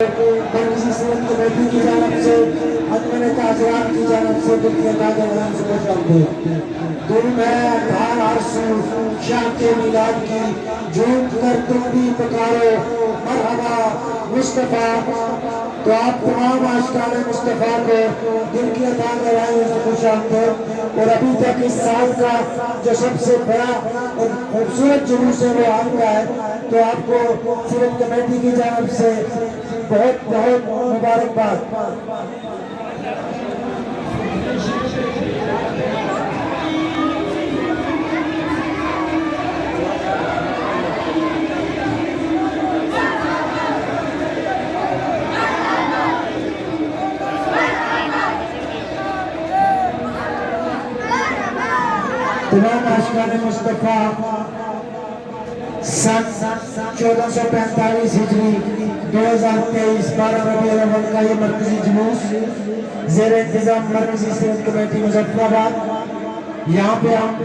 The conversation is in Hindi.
मरकज़ी सेहत कमेटी की जानब से अजमन ताजरात की जानब से दिल के ताजरान से खुशामदीद। दुम है धार आरसू शाह के मिलाद की, झूम कर तुम भी पुकारो मरहबा मुस्तफ़ा। तो आप तमाम आशिकाने मुस्तफ़ा को दिल की अता कराएं से खुशामदीद। और अभी तक इस साल का जो सबसे बड़ा और खूबसूरत जुलूस है वो आपका है, तो आपको सीरत कमेटी की जानब से बहुत बहुत मुबारकबाद। तमाम आशिकाने मुस्तफ़ा सन 1445 हिजरी 2023 12 रबीउल अव्वल का ये मरकजी जुलूस ज़ेर इंतज़ाम मरकजी सेहत कमेटी मुजफ्फराबाद, यहाँ पे हम